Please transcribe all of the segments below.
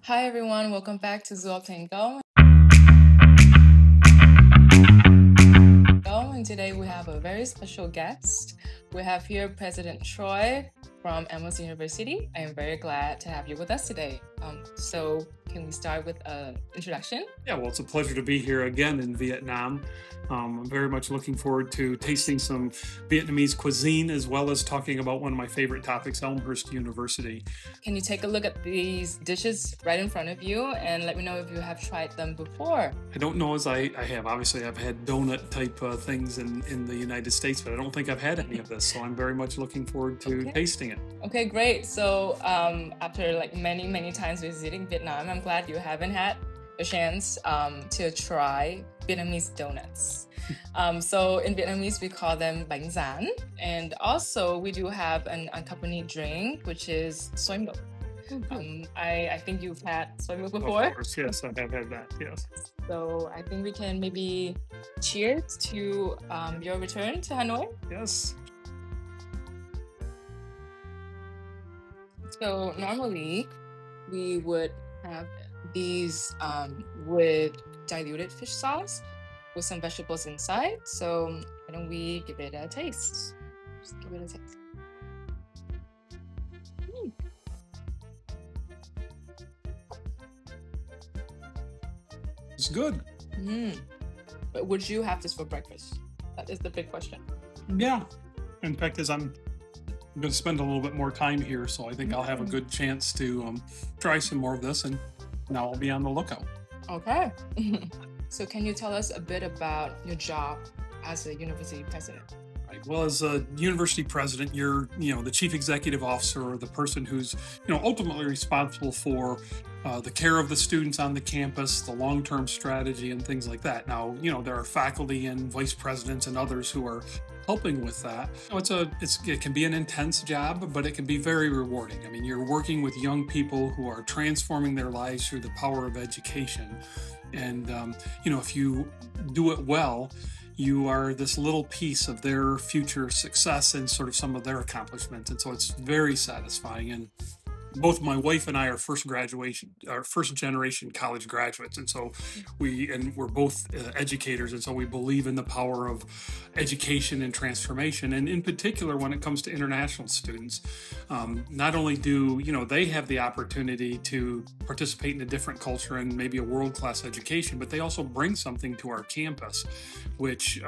Hi everyone, welcome back to Zuop Tango. And today we have a very special guest. We have here President Troy from Elmhurst University. I am very glad to have you with us today. So can we start with an introduction? Yeah, well, it's a pleasure to be here again in Vietnam. I'm very much looking forward to tasting some Vietnamese cuisine as well as talking about one of my favorite topics, Elmhurst University. Can you take a look at these dishes right in front of you and let me know if you have tried them before? I don't know as I have. Obviously, I've had donut type things in the United States, but I don't think I've had any of this. So I'm very much looking forward to tasting it. Okay, great. So after like many times visiting Vietnam, I'm glad you haven't had a chance to try Vietnamese donuts. So in Vietnamese, we call them bánh rán. And also we do have an accompanied drink, which is xoay milk. I think you've had xoay milk before. Of course, yes, I have had that, yes. So I think we can maybe cheers to your return to Hanoi. Yes. So normally we would have these with diluted fish sauce with some vegetables inside. So why don't we give it a taste? Just give it a taste. It's good. But would you have this for breakfast? That is the big question. Yeah. In fact, as I'm going to spend a little bit more time here, so I think I'll have a good chance to try some more of this, and now I'll be on the lookout. Okay. So can you tell us a bit about your job as a university president? Right. Well, as a university president, you're the chief executive officer, or the person who's ultimately responsible for the care of the students on the campus, the long-term strategy, and things like that. Now, there are faculty and vice presidents and others who are helping with that. It can be an intense job, but it can be very rewarding. I mean, you're working with young people who are transforming their lives through the power of education. And, if you do it well, you are this little piece of their future success and sort of some of their accomplishments. And so it's very satisfying. And both my wife and I are first generation college graduates, and so we're both educators, and so we believe in the power of education and transformation. And in particular, when it comes to international students, not only do they have the opportunity to participate in a different culture and maybe a world-class education, but they also bring something to our campus, which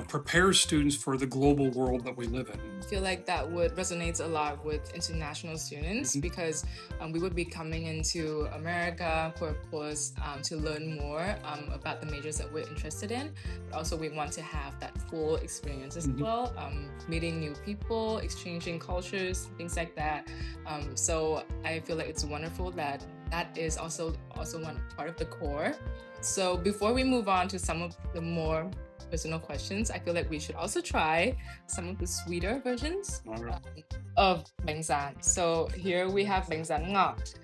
prepares students for the global world that we live in. I feel like that would resonate a lot with international students. Because we would be coming into America for a course to learn more about the majors that we're interested in, but also we want to have that full experience as well, meeting new people, exchanging cultures, things like that. So I feel like it's wonderful that is also one part of the core. So before we move on to some of the more personal questions, I feel like we should also try some of the sweeter versions of bánh rán. So here we have bánh rán ngọt.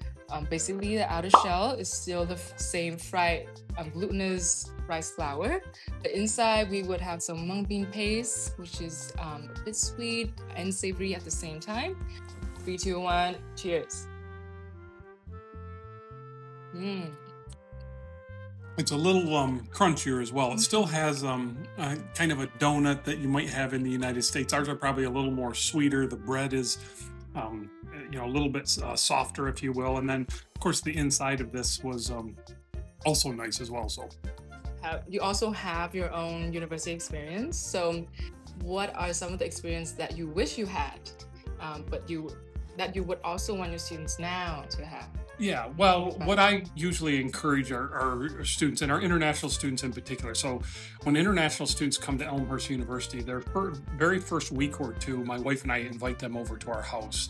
Basically, the outer shell is still the same fried glutinous rice flour. The inside we would have some mung bean paste, which is a bit sweet and savory at the same time. 3, 2, 1, cheers. It's a little crunchier as well. It still has kind of a donut that you might have in the United States. Ours are probably a little more sweeter. The bread is, a little bit softer, if you will. And then, of course, the inside of this was also nice as well. So, you also have your own university experience. So, what are some of the experience that you wish you had, but that you would also want your students now to have? Yeah, well, what I usually encourage our students, and our international students in particular, so when international students come to Elmhurst University, their very first week or two, my wife and I invite them over to our house.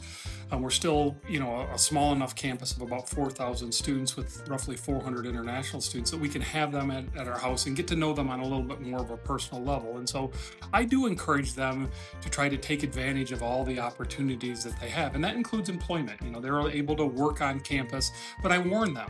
We're still, a small enough campus of about 4,000 students with roughly 400 international students that we can have them at our house and get to know them on a little bit more of a personal level. And so I do encourage them to try to take advantage of all the opportunities that they have. And that includes employment. They're able to work on campus, but I warn them,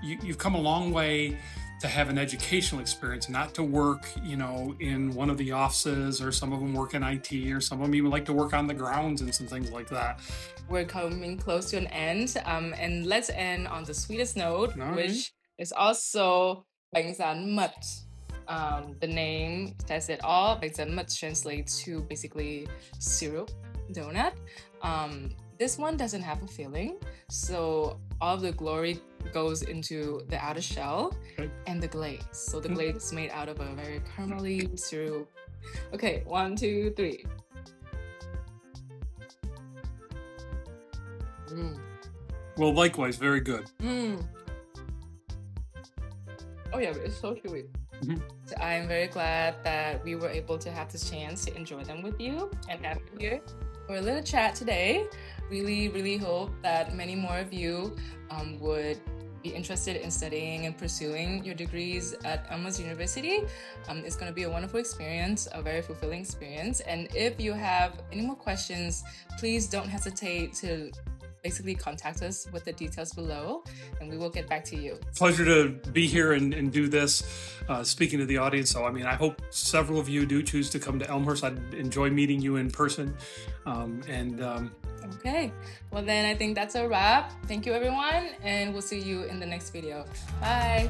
you've come a long way to have an educational experience, not to work, in one of the offices, or some of them work in IT, or some of them even like to work on the grounds and some things like that. We're coming close to an end, and let's end on the sweetest note, which is also bánh rán mật. The name says it all. Bánh rán mật translates to basically syrup donut. This one doesn't have a filling, so all of the glory goes into the outer shell and the glaze. So the glaze is made out of a very caramely syrup. Okay, 1, 2, 3. Well, likewise, very good. Oh yeah, it's so chewy. So I am very glad that we were able to have this chance to enjoy them with you and have you here for a little chat today. Really, really hope that many more of you would be interested in studying and pursuing your degrees at Elmhurst University. It's going to be a wonderful experience, a very fulfilling experience. And if you have any more questions, please don't hesitate to basically contact us with the details below, and we will get back to you. Pleasure to be here and do this, speaking to the audience. So, I hope several of you do choose to come to Elmhurst. I'd enjoy meeting you in person. Okay, well then I think that's a wrap. Thank you everyone, and we'll see you in the next video. Bye.